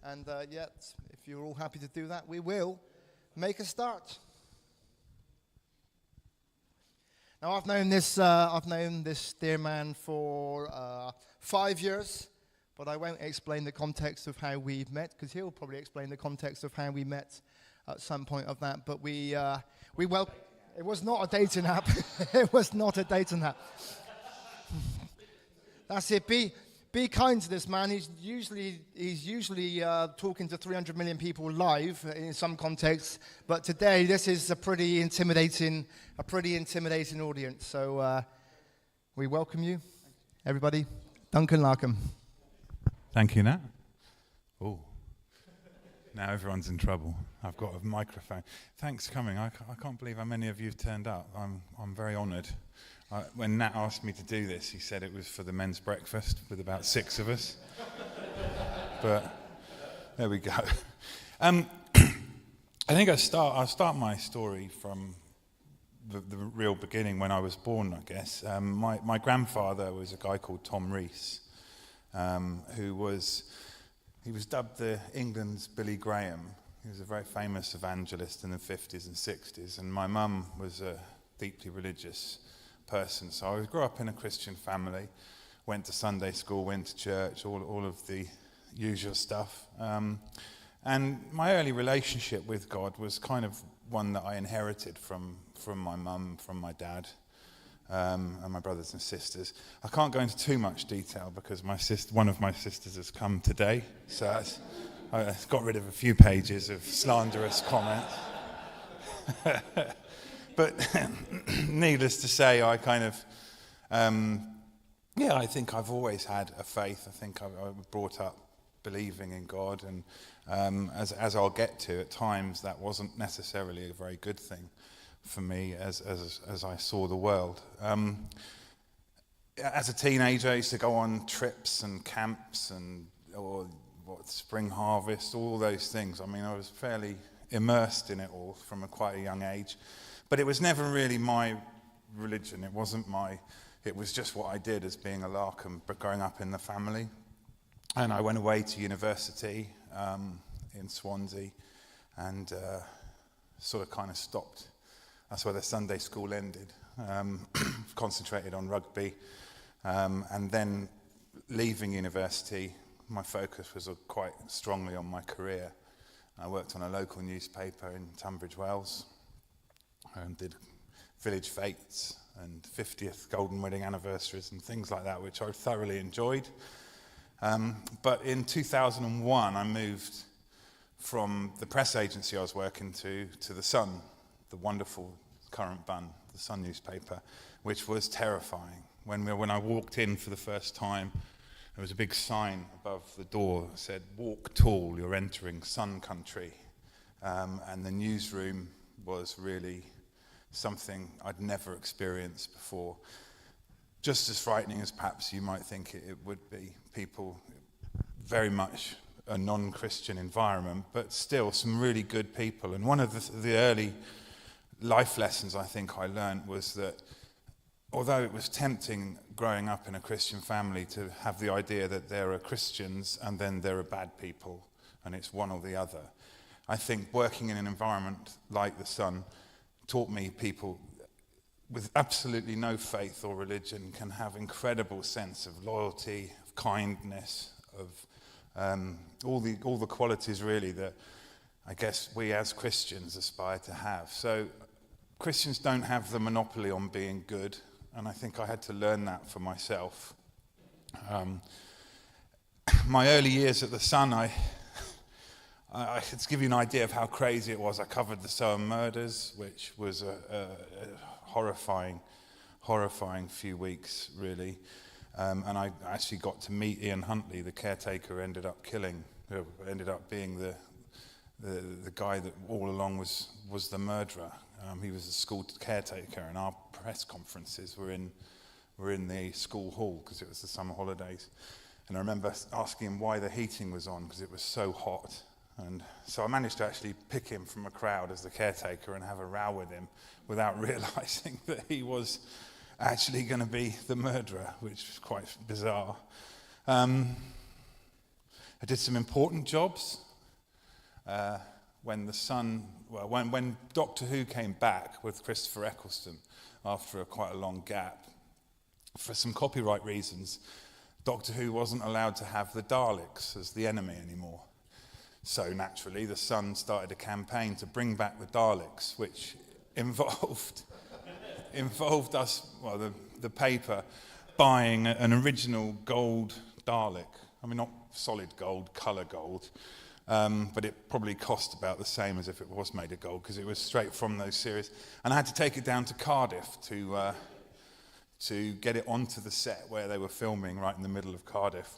And yet, if you're all happy to do that, we will make a start. Now, I've known this dear man for 5 years, but I won't explain the context of how we've met, because he'll probably explain the context of how we met at some point of that. But it was not a dating app. It was not a dating app. That's it. Be kind to this man. He's usually talking to 300 million people live in some contexts, but today this is a pretty intimidating audience. So we welcome you, everybody. Duncan Larcombe. Thank you, Nat. Oh, now everyone's in trouble. I've got a microphone. Thanks for coming. I can't believe how many of you have turned up. I'm very honoured. When Nat asked me to do this, he said it was for the men's breakfast with about 6 of us. But there we go. I think I'll start my story from the real beginning when I was born, I guess. My grandfather was a guy called Tom Rees, he was dubbed England's Billy Graham. He was a very famous evangelist in the 50s and 60s, and my mum was a deeply religious person. So I grew up in a Christian family, went to Sunday school, went to church, all of the usual stuff. And my early relationship with God was kind of one that I inherited from my mum, from my dad, and my brothers and sisters. I can't go into too much detail because one of my sisters has come today, so I got rid of a few pages of slanderous comments. But needless to say, I kind of, I think I've always had a faith. I think I was brought up believing in God, and as I'll get to, at times that wasn't necessarily a very good thing for me as I saw the world. As a teenager, I used to go on trips and camps or spring harvest, all those things. I mean, I was fairly immersed in it all from quite a young age. But it was never really my religion. It was just what I did as being a Larcombe, but growing up in the family. And I went away to university in Swansea and sort of kind of stopped. That's where the Sunday school ended. Concentrated on rugby. And then leaving university, my focus was quite strongly on my career. I worked on a local newspaper in Tunbridge Wells. And did village fetes and 50th golden wedding anniversaries and things like that, which I thoroughly enjoyed. But in 2001, I moved from the press agency I was working to The Sun, the wonderful current bun, The Sun newspaper, which was terrifying. When I walked in for the first time, there was a big sign above the door that said, "Walk tall, you're entering Sun country." And the newsroom was really something I'd never experienced before. Just as frightening as perhaps you might think it would be. People, very much a non-Christian environment, but still some really good people. And one of the early life lessons I think I learned was that although it was tempting growing up in a Christian family to have the idea that there are Christians and then there are bad people, and it's one or the other, I think working in an environment like The Sun taught me people with absolutely no faith or religion can have incredible sense of loyalty, of kindness, of all the qualities really that I guess we as Christians aspire to have. So Christians don't have the monopoly on being good, and I think I had to learn that for myself. My early years at The Sun, I to give you an idea of how crazy it was, I covered the Soham murders, which was a horrifying few weeks, really. And I actually got to meet Ian Huntley, the caretaker ended up being the guy that all along was the murderer. He was a school caretaker, and our press conferences were in the school hall because it was the summer holidays. And I remember asking him why the heating was on because it was so hot. And so I managed to actually pick him from a crowd as the caretaker and have a row with him without realising that he was actually going to be the murderer, which was quite bizarre. I did some important jobs. When Doctor Who came back with Christopher Eccleston after quite a long gap, for some copyright reasons, Doctor Who wasn't allowed to have the Daleks as the enemy anymore. So naturally, the Sun started a campaign to bring back the Daleks, which involved us, the paper, buying an original gold Dalek. I mean, not solid gold, colour gold, but it probably cost about the same as if it was made of gold, because it was straight from those series. And I had to take it down to Cardiff to get it onto the set where they were filming, right in the middle of Cardiff.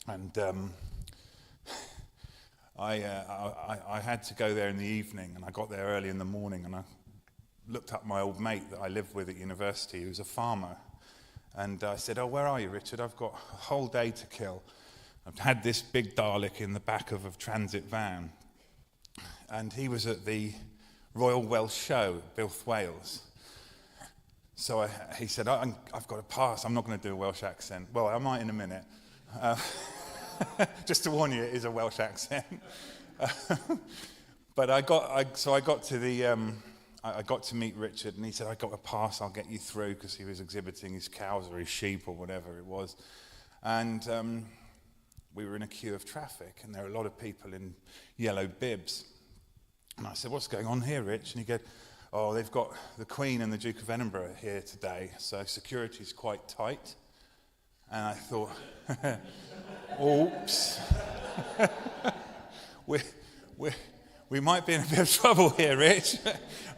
And I had to go there in the evening, and I got there early in the morning, and I looked up my old mate that I lived with at university, who was a farmer. And I said, "Oh, where are you, Richard? I've got a whole day to kill. I've had this big Dalek in the back of a transit van." And he was at the Royal Welsh Show at Bilth, Wales. So he said, "I've got to pass. I'm not going to do a Welsh accent." Well, I might in a minute. Just to warn you, it is a Welsh accent. But I got to meet Richard, and he said, "I got a pass. I'll get you through," because he was exhibiting his cows or his sheep or whatever it was. And we were in a queue of traffic, and there were a lot of people in yellow bibs. And I said, "What's going on here, Rich?" And he goes, "Oh, they've got the Queen and the Duke of Edinburgh here today, so security's quite tight." And I thought, oops. We might be in a bit of trouble here, Rich.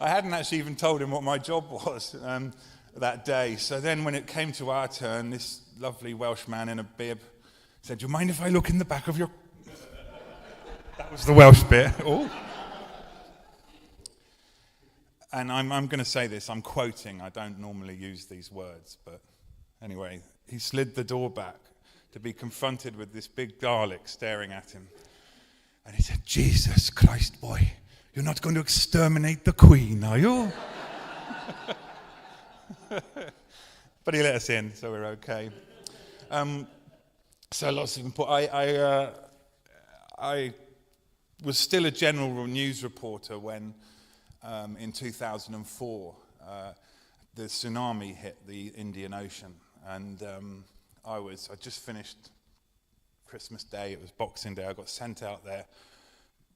I hadn't actually even told him what my job was that day. So then when it came to our turn, this lovely Welsh man in a bib said, "Do you mind if I look in the back of your..." That was the Welsh bit. Oh. And I'm going to say this, I'm quoting, I don't normally use these words, but anyway, he slid the door back to be confronted with this big Dalek staring at him. And he said, "Jesus Christ, boy, you're not going to exterminate the Queen, are you?" But he let us in, so we're okay. So lots of important... I was still a general news reporter when, in 2004, the tsunami hit the Indian Ocean. And I just finished Christmas Day, it was Boxing Day. I got sent out there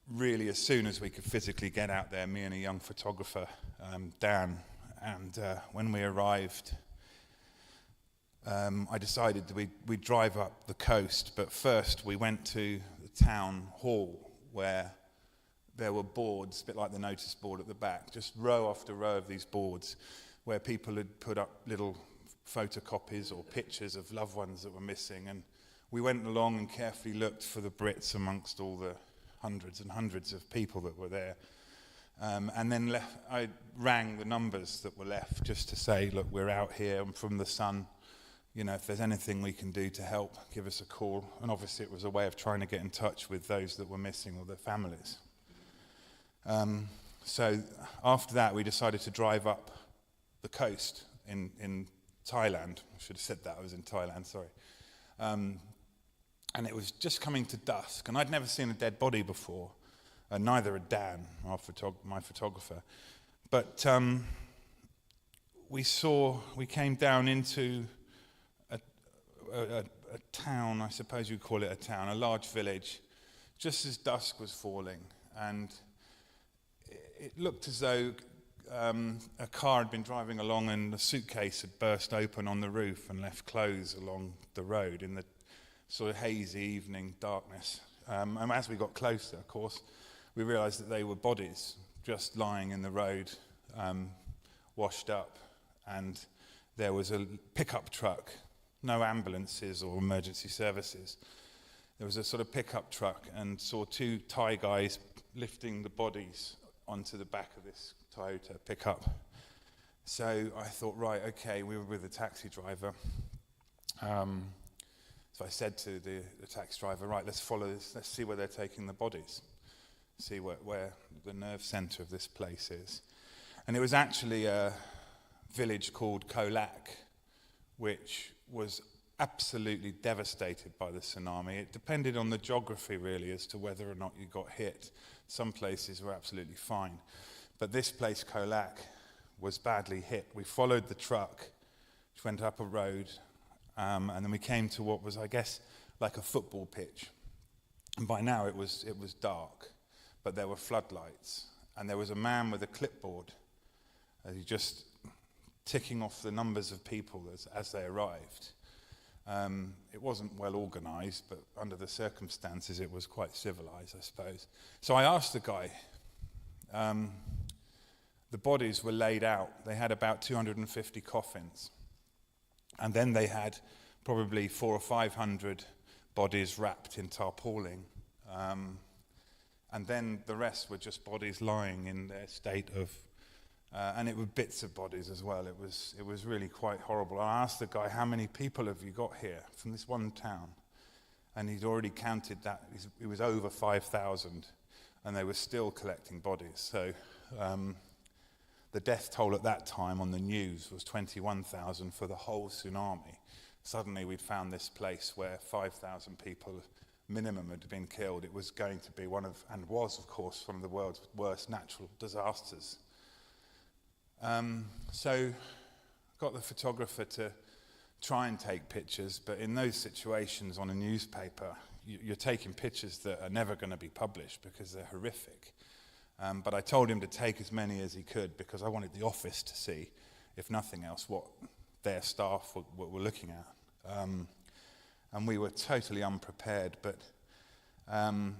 really as soon as we could physically get out there, me and a young photographer, Dan. And when we arrived, I decided that we'd drive up the coast, but first we went to the town hall where there were boards, a bit like the notice board at the back, just row after row of these boards where people had put up little photocopies or pictures of loved ones that were missing. And we went along and carefully looked for the Brits amongst all the hundreds and hundreds of people that were there. And then I rang the numbers that were left just to say, "Look, we're out here, I'm from the Sun. You know, if there's anything we can do to help, give us a call." And obviously it was a way of trying to get in touch with those that were missing or their families. So after that, we decided to drive up the coast in Thailand. I should have said that, I was in Thailand, sorry. And it was just coming to dusk, and I'd never seen a dead body before, and neither had Dan, my photographer. But we came down into a town, I suppose you'd call it a town, a large village, just as dusk was falling, and it looked as though a car had been driving along and a suitcase had burst open on the roof and left clothes along the road in the sort of hazy evening darkness. And as we got closer, of course, we realised that they were bodies just lying in the road, washed up, and there was a pickup truck, no ambulances or emergency services. There was a sort of pickup truck, and saw two Thai guys lifting the bodies onto the back of this Toyota pickup. So I thought, right, okay, we were with a taxi driver. So I said to the taxi driver, right, let's follow this, let's see where they're taking the bodies, see where the nerve centre of this place is. And it was actually a village called Kolak, which was absolutely devastated by the tsunami. It depended on the geography, really, as to whether or not you got hit. Some places were absolutely fine. But this place, Colac, was badly hit. We followed the truck, which went up a road, and then we came to what was, I guess, like a football pitch. And by now it was dark, but there were floodlights. And there was a man with a clipboard, he just ticking off the numbers of people as they arrived. It wasn't well organised, but under the circumstances it was quite civilised, I suppose. So I asked the guy, the bodies were laid out. They had about 250 coffins. And then they had probably 400 or 500 bodies wrapped in tarpaulin. And then the rest were just bodies lying in their state of, and it were bits of bodies as well. It was really quite horrible. I asked the guy, how many people have you got here from this one town? And he'd already counted that. It was over 5,000, and they were still collecting bodies. So the death toll at that time on the news was 21,000 for the whole tsunami. Suddenly we'd found this place where 5,000 people minimum had been killed. It was going to be one of, and was of course, one of the world's worst natural disasters. So got the photographer to try and take pictures, but in those situations on a newspaper, you're taking pictures that are never going to be published because they're horrific. But I told him to take as many as he could because I wanted the office to see, if nothing else, what their staff were looking at. And we were totally unprepared, but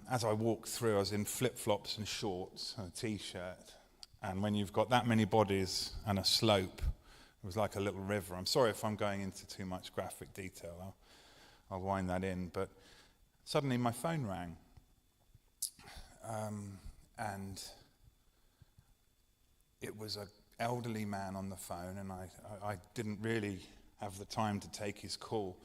as I walked through, I was in flip-flops and shorts and a t-shirt, and when you've got that many bodies and a slope, it was like a little river. I'm sorry if I'm going into too much graphic detail, I'll wind that in, but suddenly my phone rang, and it was an elderly man on the phone, and I didn't really have the time to take his call.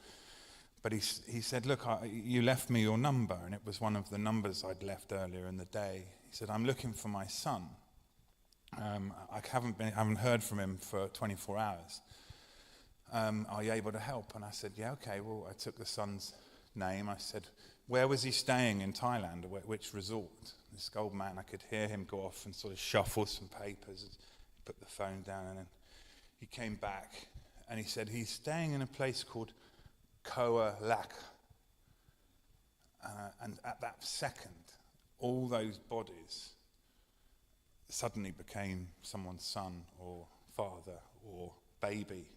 But he said, look, you left me your number, and it was one of the numbers I'd left earlier in the day. He said, I'm looking for my son. I haven't heard from him for 24 hours. Are you able to help? And I said, yeah, okay. Well, I took the son's name. I said, where was he staying in Thailand? Which resort? This old man, I could hear him go off and sort of shuffle some papers. He put the phone down, and then he came back, and he said, he's staying in a place called Koa Lak. And at that second, all those bodies suddenly became someone's son or father or baby.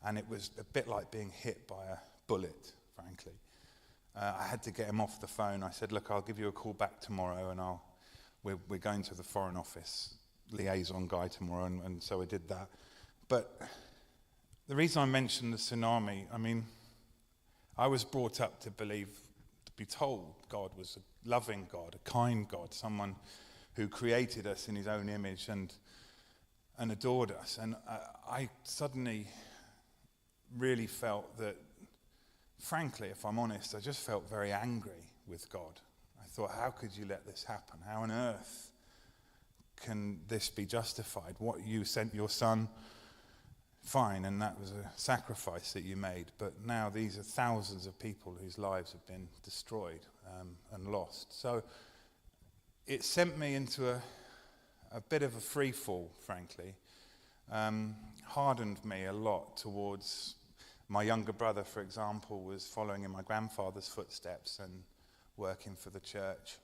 And it was a bit like being hit by a bullet, frankly. I had to get him off the phone. I said, look, I'll give you a call back tomorrow, and we're going to the Foreign Office liaison guy tomorrow, and so I did that. But the reason I mentioned the tsunami, I mean, I was brought up to be told God was a loving God, a kind God, someone who created us in his own image and adored us. And I suddenly really felt that, frankly, if I'm honest, I just felt very angry with God. I thought, how could you let this happen? How on earth can this be justified? What, you sent your son? Fine, and that was a sacrifice that you made, but now these are thousands of people whose lives have been destroyed and lost. So it sent me into a bit of a free fall, frankly. Hardened me a lot towards my younger brother, for example, was following in my grandfather's footsteps and working for the church.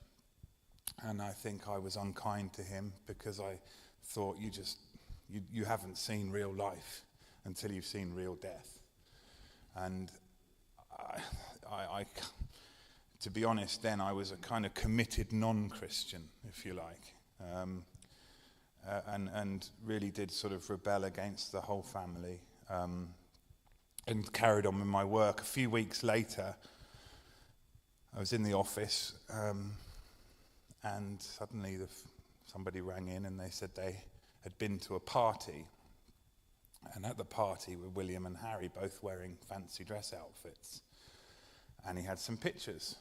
And I think I was unkind to him because I thought, you haven't seen real life until you've seen real death. And I to be honest, then I was a kind of committed non-Christian, if you like, and really did sort of rebel against the whole family, and carried on with my work. A few weeks later, I was in the office, and suddenly somebody rang in and they said they had been to a party. And at the party were William and Harry, both wearing fancy dress outfits. And he had some pictures.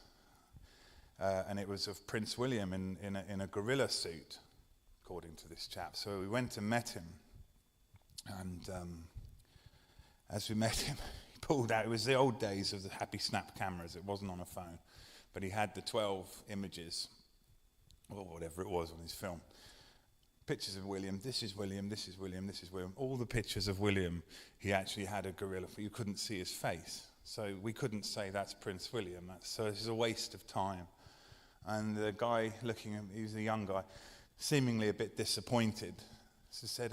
And it was of Prince William in a gorilla suit, according to this chap. So we went and met him. And as we met him, he pulled out, it was the old days of the happy snap cameras, it wasn't on a phone, but he had the 12 images, or whatever it was on his film. Pictures of William, this is William, this is William, this is William. All the pictures of William, he actually had a gorilla, but you couldn't see his face. So we couldn't say that's Prince William. So this is a waste of time. And the guy looking at me, he was a young guy, seemingly a bit disappointed, so said,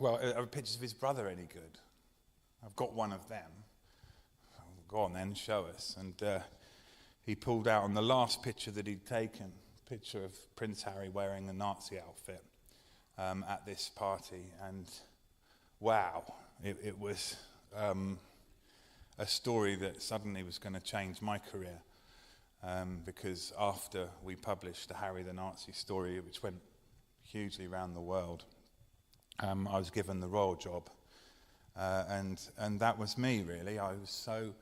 well, are pictures of his brother any good? I've got one of them. Go on then, show us. And he pulled out on the last picture that he'd taken, picture of Prince Harry wearing a Nazi outfit at this party, and wow, it was a story that suddenly was going to change my career, because after we published the Harry the Nazi story, which went hugely around the world, I was given the royal job, and that was me really. I was so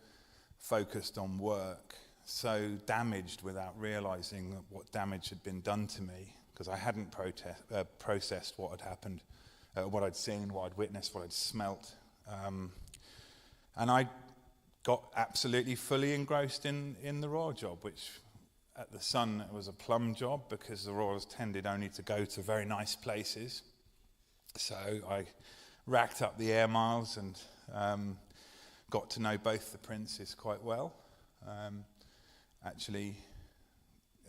focused on work, so damaged without realizing what damage had been done to me, because I hadn't processed what had happened, what I'd seen, what I'd witnessed, what I'd smelt. And I got absolutely fully engrossed in the royal job, which at the Sun was a plum job, because the royals tended only to go to very nice places. So I racked up the air miles and got to know both the princes quite well. Actually,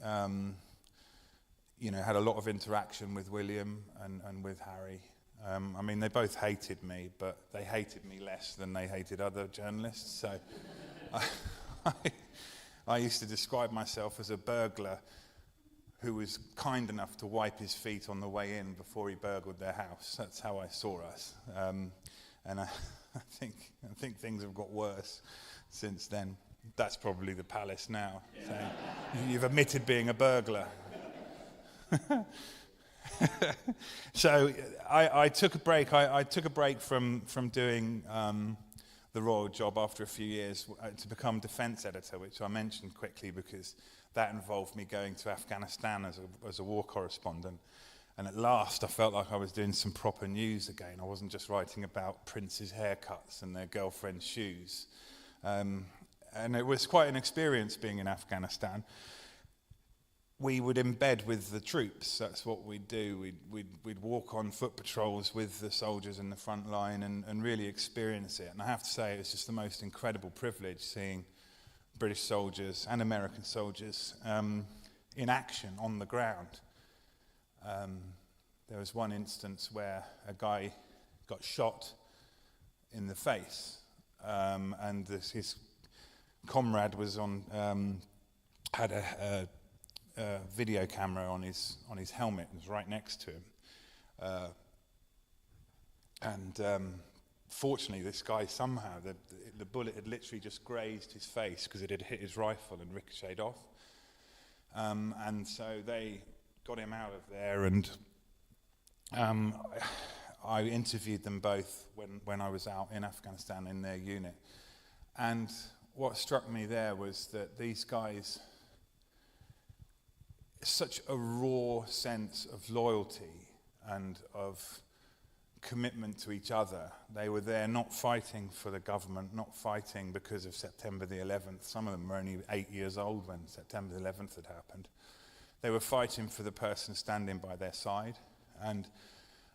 had a lot of interaction with William and with Harry. I mean, they both hated me, but they hated me less than they hated other journalists. So I used to describe myself as a burglar who was kind enough to wipe his feet on the way in before he burgled their house. That's how I saw us. And I think things have got worse since then. That's probably the palace now. So you've admitted being a burglar. So I took a break. I took a break from doing the royal job after a few years to become defence editor, which I mentioned quickly because that involved me going to Afghanistan as a war correspondent. And at last I felt like I was doing some proper news again. I wasn't just writing about princes' haircuts and their girlfriends' shoes. And it was quite an experience being in Afghanistan. We would embed with the troops. That's what we'd do. We'd walk on foot patrols with the soldiers in the front line and really experience it. And I have to say, it was just the most incredible privilege seeing British soldiers and American soldiers in action on the ground. There was one instance where a guy got shot in the face, and his comrade was had a video camera on his helmet. It was right next to him, and fortunately, this guy somehow the bullet had literally just grazed his face because it had hit his rifle and ricocheted off, and so they got him out of there, and I interviewed them both when I was out in Afghanistan in their unit. And what struck me there was that these guys, such a raw sense of loyalty and of commitment to each other. They were there not fighting for the government, not fighting because of September the 11th. Some of them were only 8 years old when September the 11th had happened. They were fighting for the person standing by their side. And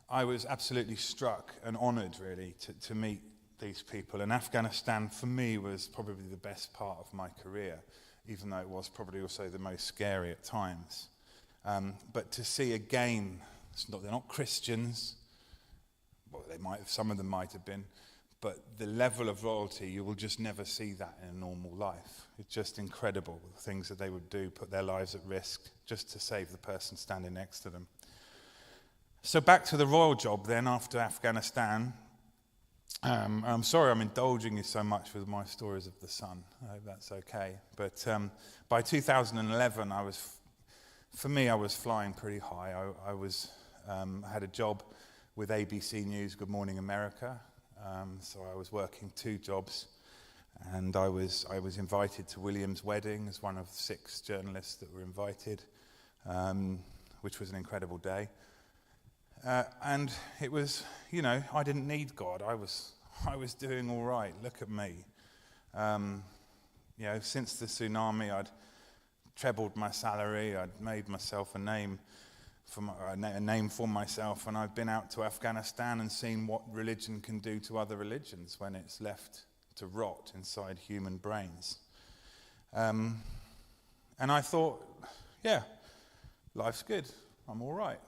I was absolutely struck and honoured, really, to meet these people. And Afghanistan, for me, was probably the best part of my career, even though it was probably also the most scary at times. But to see again, they're not Christians. Well, some of them might have been. But the level of loyalty, you will just never see that in a normal life. It's just incredible, the things that they would do, put their lives at risk just to save the person standing next to them. So back to the royal job then, after Afghanistan. I'm sorry I'm indulging you so much with my stories of the Sun. I hope that's okay. But by 2011, I was flying pretty high. I had a job with ABC News, Good Morning America. So I was working 2 jobs, and I was invited to William's wedding as one of 6 journalists that were invited, which was an incredible day. And it was, I didn't need God. I was I was doing all right. Look at me. Since the tsunami, I'd trebled my salary. I'd made myself a name for myself, and I've been out to Afghanistan and seen what religion can do to other religions when it's left to rot inside human brains. And I thought, yeah, life's good. I'm all right.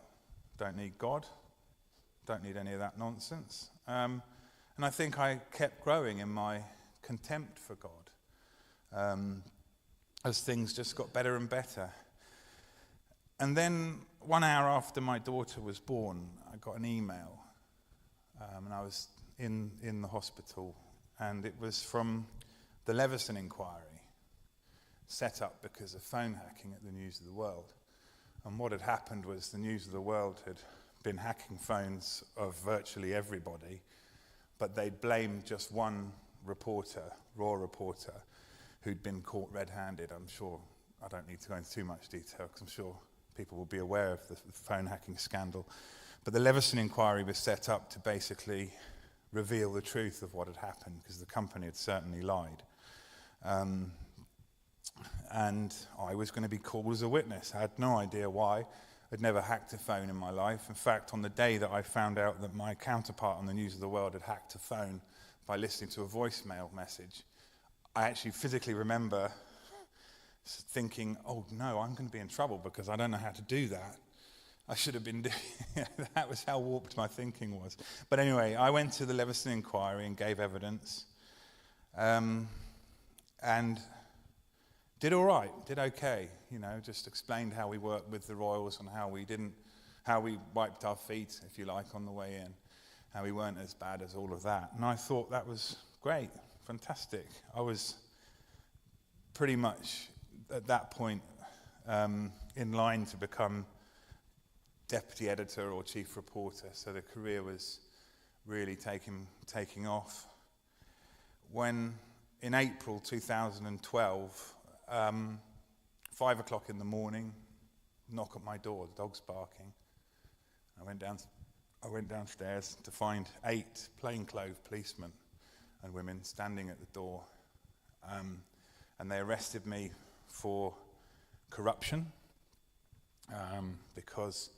Don't need God. Don't need any of that nonsense. And I think I kept growing in my contempt for God as things just got better and better. And then 1 hour after my daughter was born, I got an email, and I was in the hospital, and it was from the Leveson inquiry, set up because of phone hacking at the News of the World. And what had happened was the News of the World had been hacking phones of virtually everybody, but they'd blamed just one reporter, raw reporter, who'd been caught red-handed. I'm sure, I don't need to go into too much detail, because I'm sure people will be aware of the phone hacking scandal. But the Leveson inquiry was set up to basically reveal the truth of what had happened, because the company had certainly lied. And I was going to be called as a witness. I had no idea why. I'd never hacked a phone in my life. In fact, on the day that I found out that my counterpart on the News of the World had hacked a phone by listening to a voicemail message, I actually physically remember thinking, oh no, I'm going to be in trouble because I don't know how to do that. I should have been doing that was how warped my thinking was. But anyway, I went to the Leveson inquiry and gave evidence, and did all right, did okay, just explained how we worked with the royals and how we wiped our feet, if you like, on the way in, how we weren't as bad as all of that. And I thought that was great, fantastic. I was pretty much at that point in line to become deputy editor or chief reporter, so the career was really taking off. When in April 2012, 5 o'clock in the morning, knock at my door, the dog's barking. I went downstairs to find 8 plainclothes policemen and women standing at the door, and they arrested me for corruption, because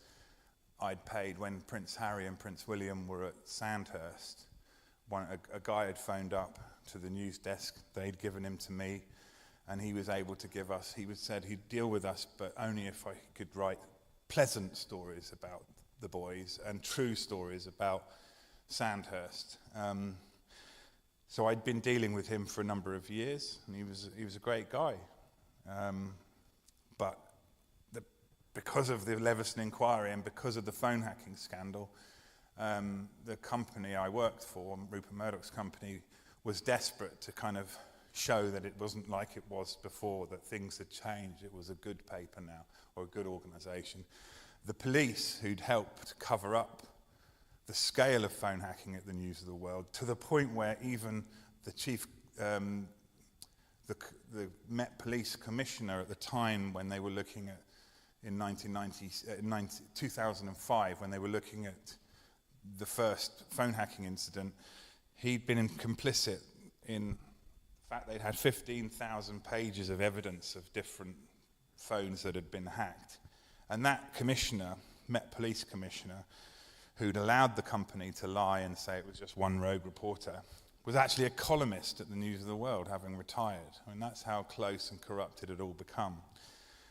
I'd paid, when Prince Harry and Prince William were at Sandhurst, a guy had phoned up to the news desk. They'd given him to me, and he was able to give us, said he'd deal with us, but only if I could write pleasant stories about the boys and true stories about Sandhurst. So I'd been dealing with him for a number of years, and he was a great guy. But because of the Leveson inquiry and because of the phone hacking scandal, the company I worked for, Rupert Murdoch's company, was desperate to kind of show that it wasn't like it was before, that things had changed. It was a good paper now, or a good organisation. The police, who'd helped cover up the scale of phone hacking at the News of the World, to the point where even the chief, the Met Police Commissioner at the time, when they were looking at, in 2005, when they were looking at the first phone hacking incident, he'd been complicit in fact, they'd had 15,000 pages of evidence of different phones that had been hacked. And that commissioner, Met Police Commissioner, who'd allowed the company to lie and say it was just one rogue reporter, was actually a columnist at the News of the World, having retired. I mean, that's how close and corrupt it had all become.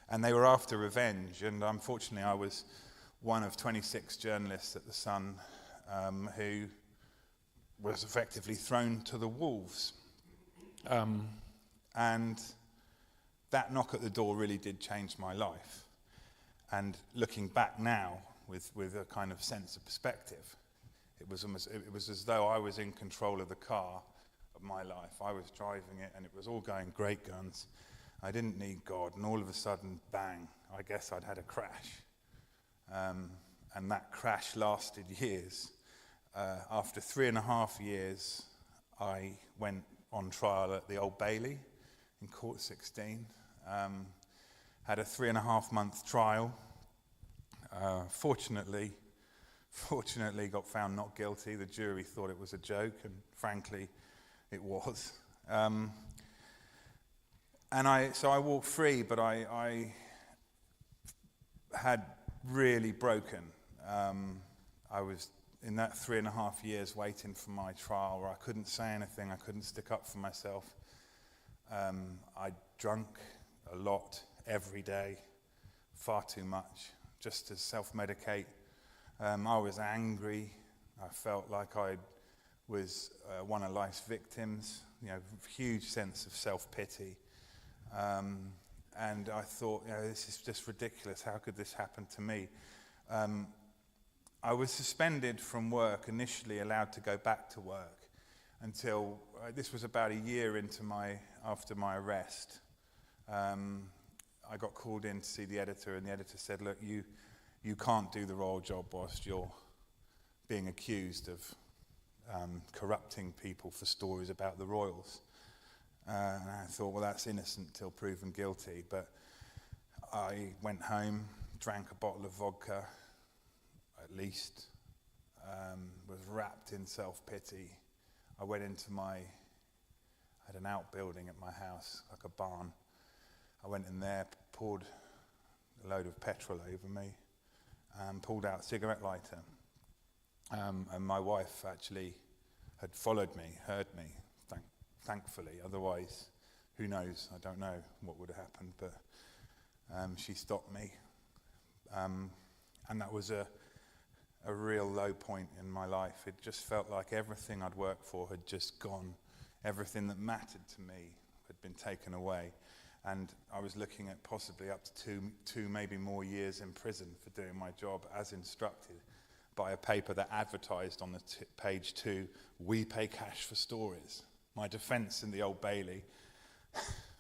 And they were after revenge, and unfortunately I was one of 26 journalists at The Sun who was effectively thrown to the wolves. And that knock at the door really did change my life. And looking back now with a kind of sense of perspective, it was as though I was in control of the car of my life. I was driving it and it was all going great guns. I didn't need God, and all of a sudden, bang, I guess I'd had a crash. And that crash lasted years. After 3.5 years, I went on trial at the Old Bailey in Court 16. Had a 3.5-month trial. Fortunately, Fortunately, got found not guilty. The jury thought it was a joke, and frankly, it was. So I walked free, but I had really broken. I was in that 3.5 years waiting for my trial, where I couldn't say anything, I couldn't stick up for myself. I drunk a lot every day, far too much, just to self-medicate. I was angry. I felt like I was one of life's victims, huge sense of self-pity. And I thought, this is just ridiculous. How could this happen to me? I was suspended from work, initially allowed to go back to work, until this was about a year after my arrest. I got called in to see the editor, and the editor said, look, you can't do the royal job whilst you're being accused of corrupting people for stories about the royals. And I thought, well, that's innocent till proven guilty. But I went home, drank a bottle of vodka, at least, was wrapped in self-pity. I went into I had an outbuilding at my house, like a barn. I went in there, poured a load of petrol over me, pulled out a cigarette lighter. And my wife actually had followed me, heard me, thankfully. Otherwise, who knows? I don't know what would have happened, but she stopped me. And that was a real low point in my life. It just felt like everything I'd worked for had just gone. Everything that mattered to me had been taken away. And I was looking at possibly up to two, maybe more years in prison for doing my job as instructed by a paper that advertised on the page 2, "We pay cash for stories." My defence in the Old Bailey,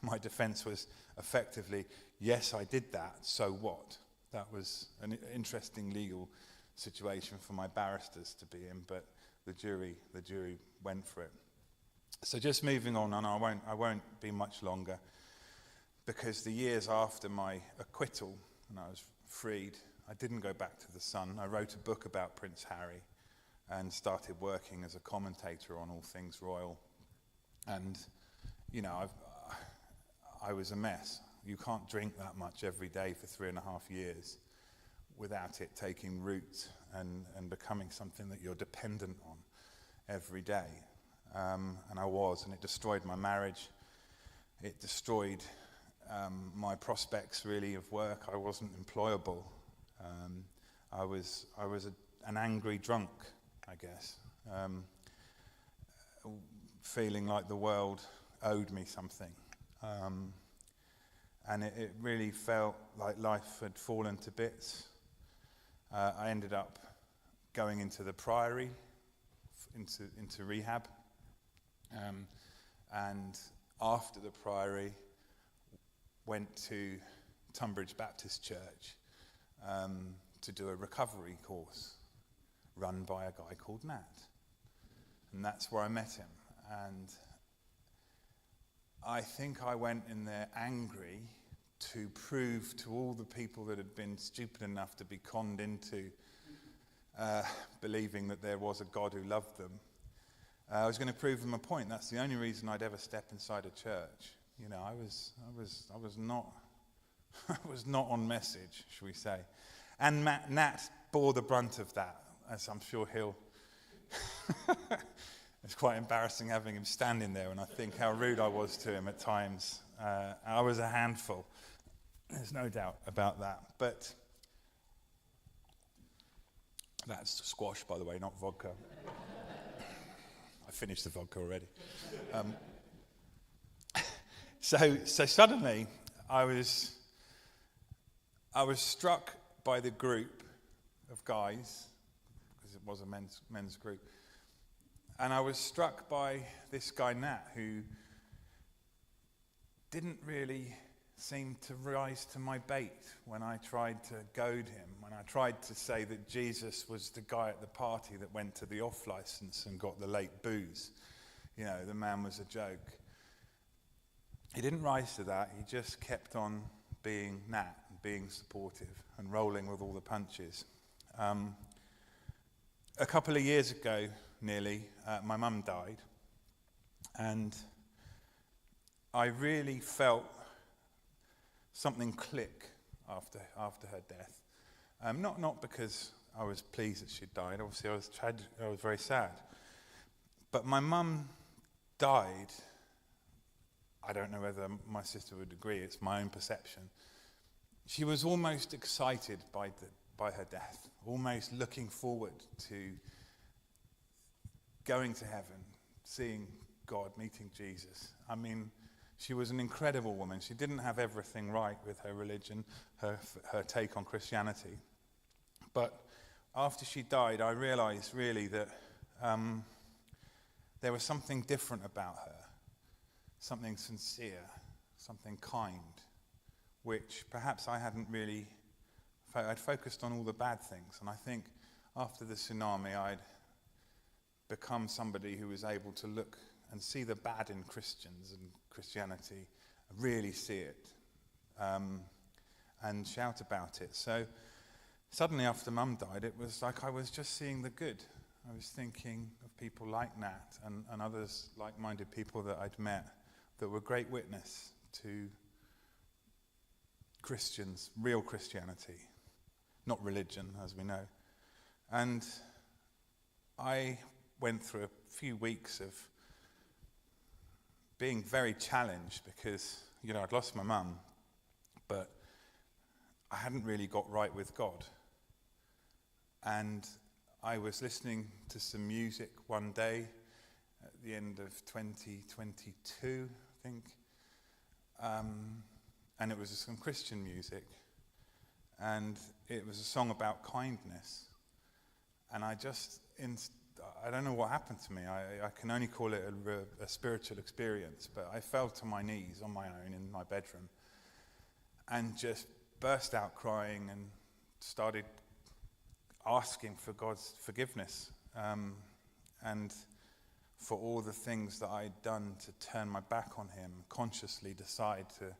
my defence was effectively, yes, I did that, so what? That was an interesting legal situation for my barristers to be in, but the jury went for it. So just moving on, and I won't be much longer, because the years after my acquittal, and I was freed, I didn't go back to the Sun. I wrote a book about Prince Harry and started working as a commentator on all things royal. And, I was a mess. You can't drink that much every day for 3.5 years without it taking root and becoming something that you're dependent on every day. And it destroyed my marriage. It destroyed my prospects, really, of work. I wasn't employable. I was an angry drunk, I guess, feeling like the world owed me something. And it really felt like life had fallen to bits. I ended up going into the Priory, into rehab. And after the Priory, went to Tunbridge Baptist Church to do a recovery course run by a guy called Nat. And that's where I met him. And I think I went in there angry to prove to all the people that had been stupid enough to be conned into believing that there was a God who loved them. I was going to prove them a point. That's the only reason I'd ever step inside a church. I was not on message, shall we say. And Nat bore the brunt of that, as I'm sure he'll... It's quite embarrassing having him standing there, and I think how rude I was to him at times. I was a handful. There's no doubt about that. But that's squash, by the way, not vodka. I finished the vodka already. So suddenly, I was struck by the group of guys, because it was a men's group, and I was struck by this guy Nat, who didn't really seem to rise to my bait when I tried to goad him, when I tried to say that Jesus was the guy at the party that went to the off license and got the late booze. The man was a joke. He didn't rise to that. He just kept on being Nat, being supportive and rolling with all the punches. a couple of years ago, nearly, my mum died, and I really felt something click after her death. Not because I was pleased that she'd died. Obviously, I was very sad. But my mum died. I don't know whether my sister would agree. It's my own perception. She was almost excited by her death, almost looking forward to going to heaven, seeing God, meeting Jesus. I mean, she was an incredible woman. She didn't have everything right with her religion, her take on Christianity. But after she died, I realized really that there was something different about her, something sincere, something kind, which perhaps I hadn't really, I'd focused on all the bad things. And I think after the tsunami, I'd become somebody who was able to look and see the bad in Christians and Christianity, really see it, and shout about it. So suddenly after Mum died, it was like I was just seeing the good. I was thinking of people like Nat and others like-minded people that I'd met that were great witness to Christians, real Christianity, not religion, as we know. And I went through a few weeks of being very challenged because, I'd lost my mum, but I hadn't really got right with God. And I was listening to some music one day at the end of 2022, I think, and it was some Christian music, and it was a song about kindness. And I don't know what happened to me. I can only call it a spiritual experience, but I fell to my knees on my own in my bedroom and just burst out crying and started asking for God's forgiveness and for all the things that I'd done to turn my back on him, consciously decide to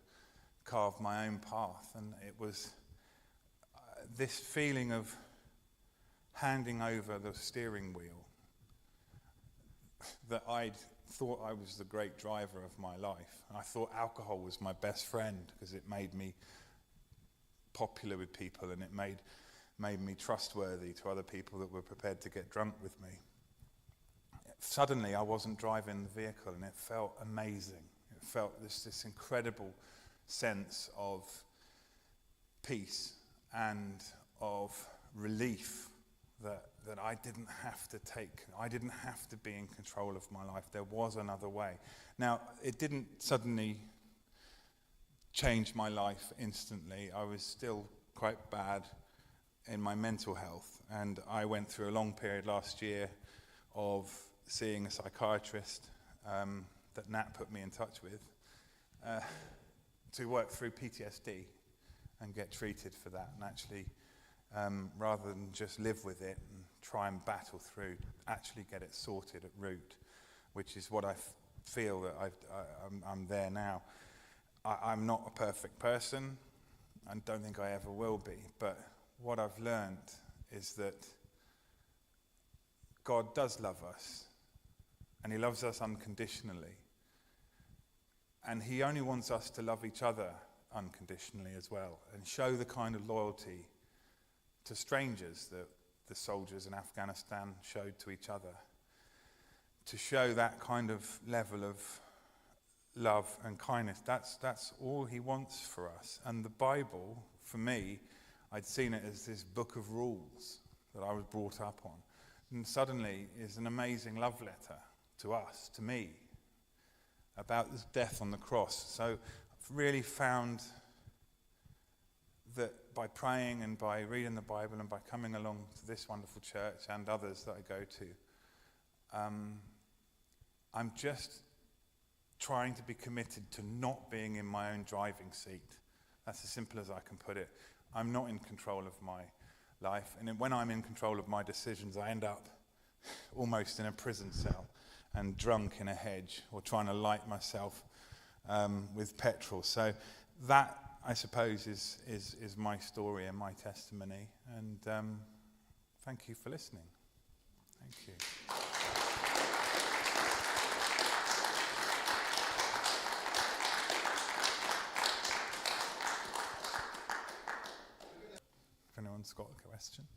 carve my own path. And it was this feeling of handing over the steering wheel, that I'd thought I was the great driver of my life. And I thought alcohol was my best friend because it made me popular with people and it made me trustworthy to other people that were prepared to get drunk with me. Suddenly I wasn't driving the vehicle and it felt amazing. It felt this incredible sense of peace and of relief that I didn't have to be in control of my life. There was another way. Now, it didn't suddenly change my life instantly. I was still quite bad in my mental health, and I went through a long period last year of seeing a psychiatrist that Nat put me in touch with to work through PTSD and get treated for that, and actually rather than just live with it and try and battle through, actually get it sorted at root, which is what I feel that I'm there now. I'm not a perfect person, and don't think I ever will be, but what I've learned is that God does love us, and he loves us unconditionally, and he only wants us to love each other unconditionally as well, and show the kind of loyalty to strangers that the soldiers in Afghanistan showed to each other, to show that kind of level of love and kindness. That's all he wants for us. And the Bible, for me, I'd seen it as this book of rules that I was brought up on, and suddenly is an amazing love letter to us, to me, about this death on the cross. So I've really found that by praying and by reading the Bible and by coming along to this wonderful church and others that I go to, I'm just trying to be committed to not being in my own driving seat. That's as simple as I can put it. I'm not in control of my life, and when I'm in control of my decisions, I end up almost in a prison cell and drunk in a hedge or trying to light myself with petrol. So that, I suppose, is my story and my testimony, and thank you for listening. Thank you. If anyone's got a question.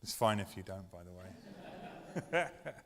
It's fine if you don't, by the way.